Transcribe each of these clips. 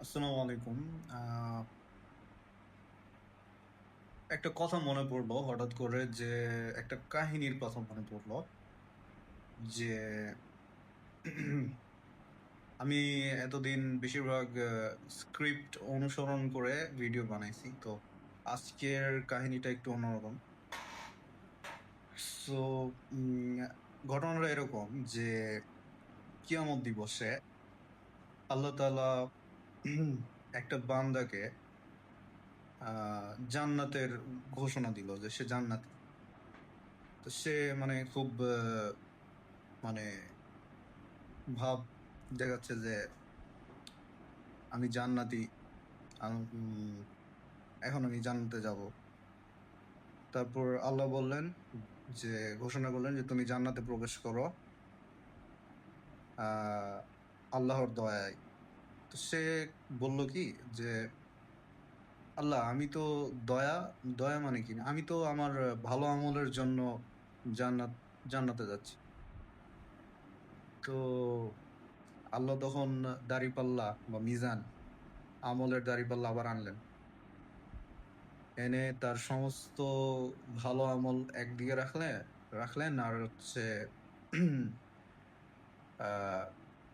আসসালামু আলাইকুম। একটা কথা মনে পড়লো হঠাৎ করে যে একটা কাহিনীর কথা মনে পড়লো যে আমি এতদিন বেশিরভাগ স্ক্রিপ্ট অনুসরণ করে ভিডিও বানাইছি। তো আজকের কাহিনীটা একটু অন্যরকম। সো ঘটনাটা এরকম যে কিয়ামত দিবসে আল্লাহ তাআলা একটা বান্দাকে জান্নাতের ঘোষণা দিল যে সে জান্নাতি। তো সে মানে খুব মানে ভাব দেখাচ্ছে যে আমি জান্নাতি। এখন আমি জান্নাতে যাব। তারপর আল্লাহ বললেন যে ঘোষণা করলেন যে তুমি জান্নাতে প্রবেশ করো আহ আল্লাহর দয়ায়। তো সে বলল কি যে আল্লাহ আমি তো দয়া দয়া মানে কি, আমি তো আমার ভালো আমলের জন্য জান্নাত জান্নাতে যাচ্ছি। তো আল্লাহ তখন দাঁড়িপাল্লা বা মিজান, আমলের দাঁড়িপাল্লা আবার আনলেন, এনে তার সমস্ত ভালো আমল একদিকে রাখলেন আর হচ্ছে আহ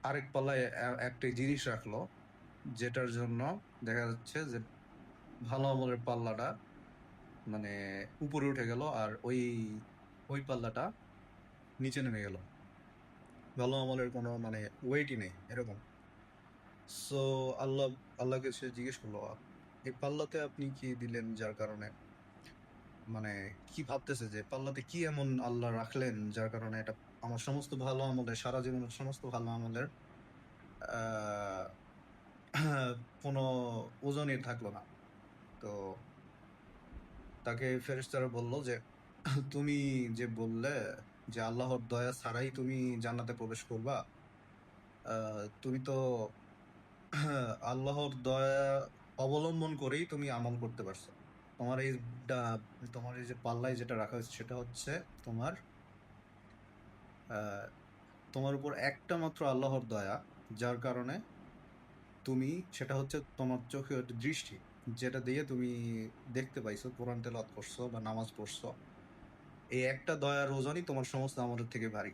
আরেক পাল্লায় একটা জিনিস রাখলো, যেটার জন্য দেখা যাচ্ছে যে ভালো আমলের পাল্লাটা মানে উপরে উঠে গেল আর ওই ওই পাল্লাটা নিচে নেমে গেল। ভালো আমলের কোনো মানে ওয়েটই নেই এরকম। সো আল্লাহ আল্লাহকে সে জিজ্ঞেস করলো, এই পাল্লাতে আপনি কি দিলেন যার কারণে মানে কি ভাবতেছে যে পাল্লাতে কি এমন আল্লাহ রাখলেন যার কারণে এটা আমার সমস্ত ভালো আমলের, সারা জীবনের সমস্ত ভালো আমলের আহ কোনো ওজনই থাকলো না। তো তাকে ফেরেশতারা বলল যে তুমি যে বললে যে আল্লাহর দয়া ছাড়াই তুমি জান্নাতে প্রবেশ করবা, তুমি তো আল্লাহর দয়া অবলম্বন করেই তুমি আমল করতে পারছো। তোমার এই তোমার এই যে পাল্লায় যেটা রাখা হয়েছে সেটা হচ্ছে তোমার আহ তোমার উপর একটা মাত্র আল্লাহর দয়া, যার কারণে তুমি সেটা হচ্ছে তোমার চোখের দৃষ্টি, যেটা দিয়ে তুমি দেখতে পাইছো, কোরআন তেলাওয়াত করছো বা নামাজ পড়ছো। এই একটা দয়ার ওজনই তোমার সমস্ত আমলের থেকে ভারী।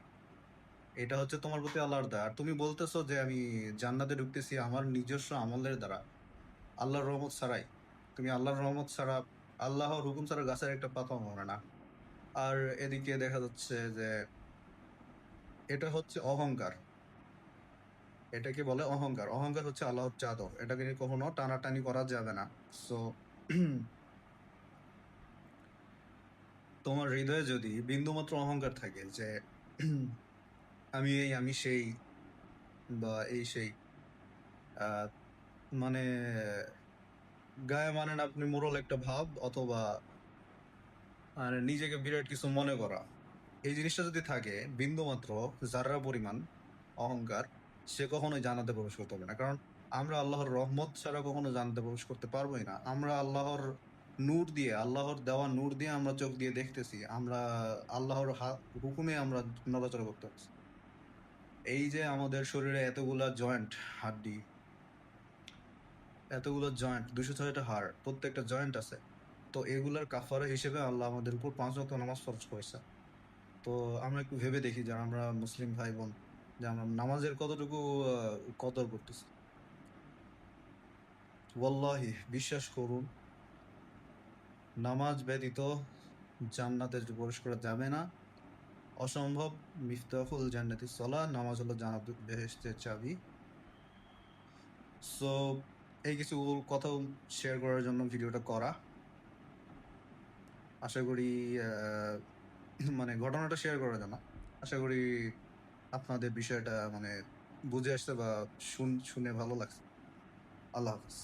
এটা হচ্ছে তোমার প্রতি আল্লাহর দয়া। আর তুমি বলতেছো যে আমি জান্নাতে ঢুকতেছি আমার নিজস্ব আমলের দ্বারা, আল্লাহর রহমত ছাড়াই। তুমি আল্লাহর রহমত ছাড়া, আল্লাহর হুকুম ছাড়া গাছের একটা পাতাও নড়ে না। আর এদিকে দেখা যাচ্ছে যে এটা হচ্ছে অহংকার। এটাকে বলে অহংকার। অহংকার হচ্ছে আল্লাহর চাদর, এটাকে নিয়ে কখনো টানাটানি করা যাবে না। সো তোমার হৃদয়ে যদি বিন্দুমাত্র অহংকার থাকে যে আমি এই আমি সেই বা এই সেই, আহ মানে গায়ে মানেন আপনি মোরল একটা ভাব, অথবা নিজেকে বিরাট কিছু মনে করা, এই জিনিসটা যদি থাকে বিন্দুমাত্র যাররা পরিমাণ অহংকার, সে কখনোই জান্নাতে প্রবেশ করতে পারবে না। কারণ আমরা আল্লাহর রহমত ছাড়া কখনো জান্নাতে প্রবেশ করতে পারবোই না। আমরা আল্লাহর নূর দিয়ে, আল্লাহর দেওয়া নূর দিয়ে আমরা চোখ দিয়ে দেখতেছি, আমরা আল্লাহর হুকুমে আমরা নড়াচড়া করতে পারছি। এই যে আমাদের শরীরে এতগুলা জয়েন্ট, হাড্ডি, এতগুলো জয়েন্ট, 206টা হাড়, প্রত্যেকটা জয়েন্ট আছে। তো এগুলার কাফারা হিসেবে আল্লাহ আমাদের উপর 5 ওয়াক্ত নামাজ ফরজ করেছে। তো আমরা একটু ভেবে দেখি যারা আমরা মুসলিম ভাই বোন, যে আমরা নামাজের কতটুকু কদর করতেছি। ওয়াল্লাহি বিশ্বাস করুন, নামাজ ব্যতীত জান্নাতে প্রবেশ করা যাবে না, অসম্ভব। মিফতাহুল জান্নাতি সলা, নামাজ হলো জান্নাত বেহেশতের চাবি। সো এই কিছু কথা শেয়ার করার জন্য ভিডিওটা করা। আশা করি আহ মানে ঘটনাটা শেয়ার করার জন্য আশা করি আপনাদের বিষয়টা মানে বুঝে আসছে বা শুনে ভালো লাগছে। আল্লাহ হাফিজ।